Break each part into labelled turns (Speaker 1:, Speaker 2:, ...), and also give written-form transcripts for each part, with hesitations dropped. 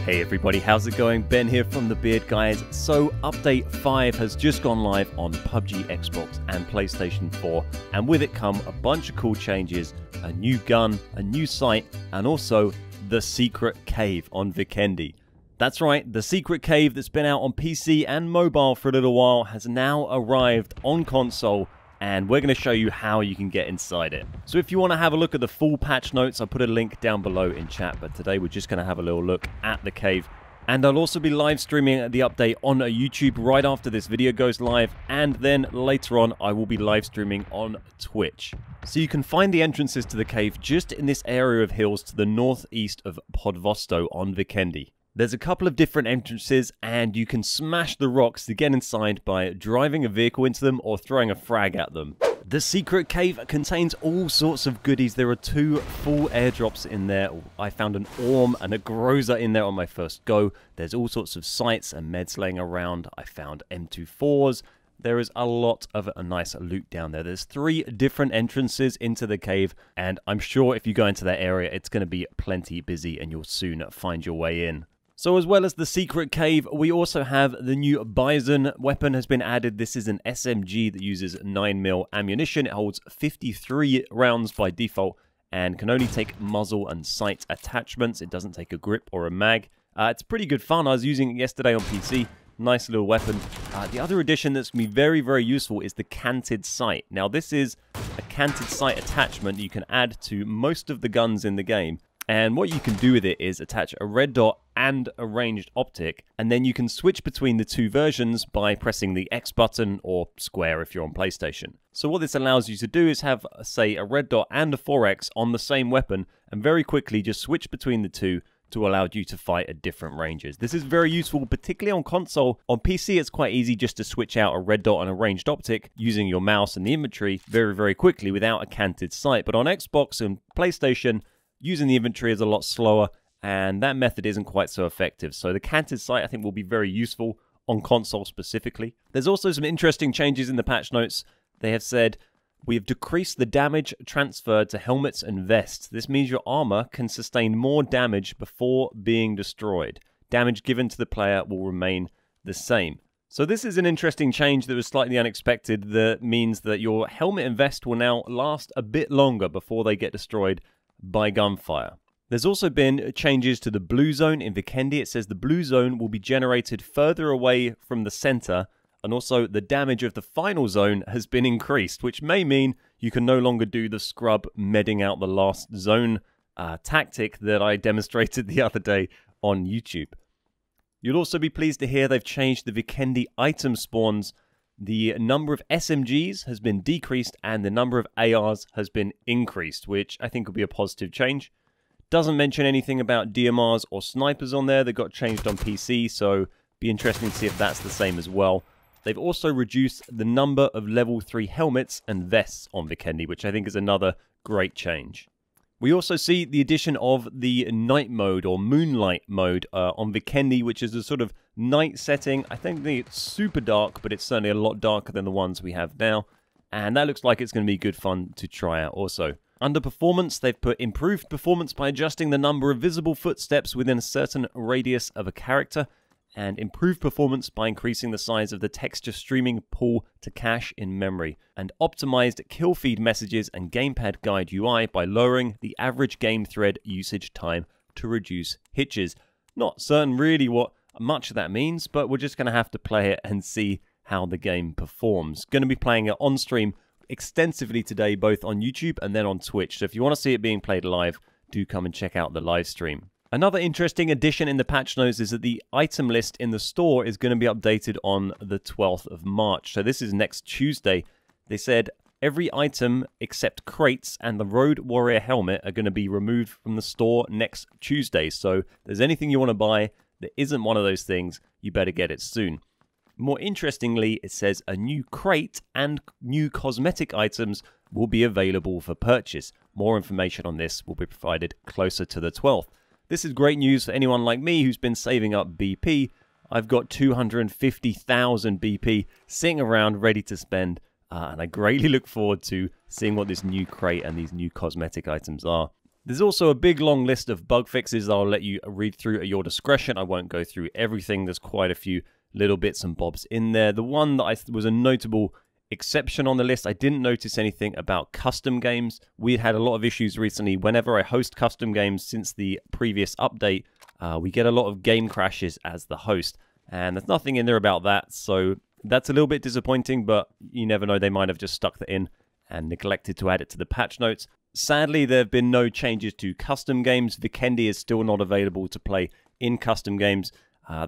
Speaker 1: Hey everybody, how's it going? Ben here from the Beard Guys. So update 5 has just gone live on PUBG, Xbox and PlayStation 4, and with it come a bunch of cool changes, a new gun, a new sight, and also the secret cave on Vikendi. That's right, the secret cave that's been out on PC and mobile for a little while has now arrived on console, and we're going to show you how you can get inside it. So if you want to have a look at the full patch notes, I'll put a link down below in chat, but today we're just going to have a little look at the cave. And I'll also be live streaming the update on YouTube right after this video goes live, and then later on I will be live streaming on Twitch. So you can find the entrances to the cave just in this area of hills to the northeast of Podvosto on Vikendi. There's a couple of different entrances, and you can smash the rocks to get inside by driving a vehicle into them or throwing a frag at them. The secret cave contains all sorts of goodies. There are 2 full airdrops in there. I found an Orm and a Groza in there on my first go. There's all sorts of sights and meds laying around. I found M24s. There is a lot of a nice loot down there. There's 3 different entrances into the cave, and I'm sure if you go into that area, it's going to be plenty busy and you'll soon find your way in. So as well as the secret cave, we also have the new Bison Weapon has been added. This is an SMG that uses 9mm ammunition. It holds 53 rounds by default and can only take muzzle and sight attachments. It doesn't take a grip or a mag. It's pretty good fun. I was using it yesterday on PC. Nice little weapon. The other addition that's going to be very, very useful is the Canted Sight. Now this is a Canted Sight attachment you can add to most of the guns in the game. And what you can do with it is attach a red dot and a ranged optic, and then you can switch between the 2 versions by pressing the X button or square if you're on PlayStation. So what this allows you to do is have, say, a red dot and a 4X on the same weapon, and very quickly just switch between the 2 to allow you to fight at different ranges. This is very useful, particularly on console. On PC, it's quite easy just to switch out a red dot and a ranged optic using your mouse and the inventory very, very quickly without a canted sight. But on Xbox and PlayStation, using the inventory is a lot slower, and that method isn't quite so effective. So the Canted Sight, I think, will be very useful on console specifically. There's also some interesting changes in the patch notes. They have said, we have decreased the damage transferred to helmets and vests. This means your armor can sustain more damage before being destroyed. Damage given to the player will remain the same. So this is an interesting change that was slightly unexpected. That means that your helmet and vest will now last a bit longer before they get destroyed by gunfire. There's also been changes to the blue zone in Vikendi. It says the blue zone will be generated further away from the center, and also the damage of the final zone has been increased, which may mean you can no longer do the scrub medding out the last zone tactic that I demonstrated the other day on YouTube. You'll also be pleased to hear they've changed the Vikendi item spawns. The number of SMGs has been decreased and the number of ARs has been increased, which I think will be a positive change. Doesn't mention anything about DMRs or snipers on there that got changed on PC, so be interesting to see if that's the same as well. They've also reduced the number of level 3 helmets and vests on Vikendi, which I think is another great change. We also see the addition of the night mode or moonlight mode on Vikendi, which is a sort of night setting. I think it's super dark, but it's certainly a lot darker than the ones we have now. And that looks like it's going to be good fun to try out also. Under performance, they've put improved performance by adjusting the number of visible footsteps within a certain radius of a character, and improved performance by increasing the size of the texture streaming pool to cache in memory, and optimized kill feed messages and gamepad guide UI by lowering the average game thread usage time to reduce hitches. Not certain really what much of that means, but we're just going to have to play it and see how the game performs. Going to be playing it on stream extensively today, both on YouTube and then on Twitch, so if you want to see it being played live, do come and check out the live stream. Another interesting addition in the patch notes is that the item list in the store is going to be updated on the 12th of March. So this is next Tuesday. They said every item except crates and the Road Warrior helmet are going to be removed from the store next Tuesday. So if there's anything you want to buy that isn't one of those things, you better get it soon. More interestingly, it says a new crate and new cosmetic items will be available for purchase. More information on this will be provided closer to the 12th. This is great news for anyone like me who's been saving up BP. I've got 250,000 BP sitting around ready to spend, and I greatly look forward to seeing what this new crate and these new cosmetic items are. There's also a big long list of bug fixes I'll let you read through at your discretion. I won't go through everything. There's quite a few little bits and bobs in there. The one that was a notable exception on the list, I didn't notice anything about custom games. We had a lot of issues recently. Whenever I host custom games since the previous update, we get a lot of game crashes as the host. And there's nothing in there about that, so that's a little bit disappointing, but you never know, they might have just stuck that in and neglected to add it to the patch notes. Sadly, there have been no changes to custom games. Vikendi is still not available to play in custom games.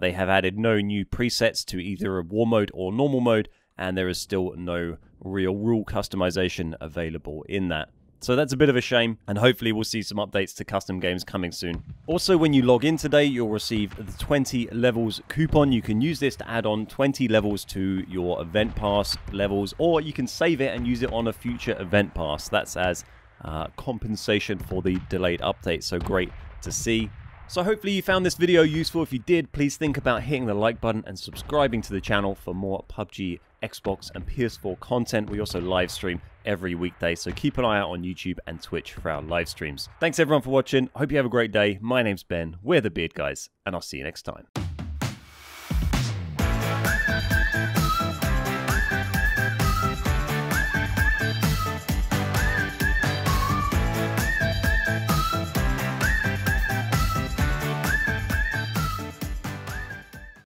Speaker 1: They have added no new presets to either a war mode or normal mode, and there is still no real rule customization available in that. So that's a bit of a shame, and hopefully we'll see some updates to custom games coming soon. Also, when you log in today, you'll receive the 20 levels coupon. You can use this to add on 20 levels to your event pass levels, or you can save it and use it on a future event pass. That's as compensation for the delayed update, so great to see. So hopefully you found this video useful. If you did, please think about hitting the like button and subscribing to the channel for more PUBG, Xbox and PS4 content. We also live stream every weekday, so keep an eye out on YouTube and Twitch for our live streams. Thanks everyone for watching. Hope you have a great day. My name's Ben, we're the Beard Guys, and I'll see you next time.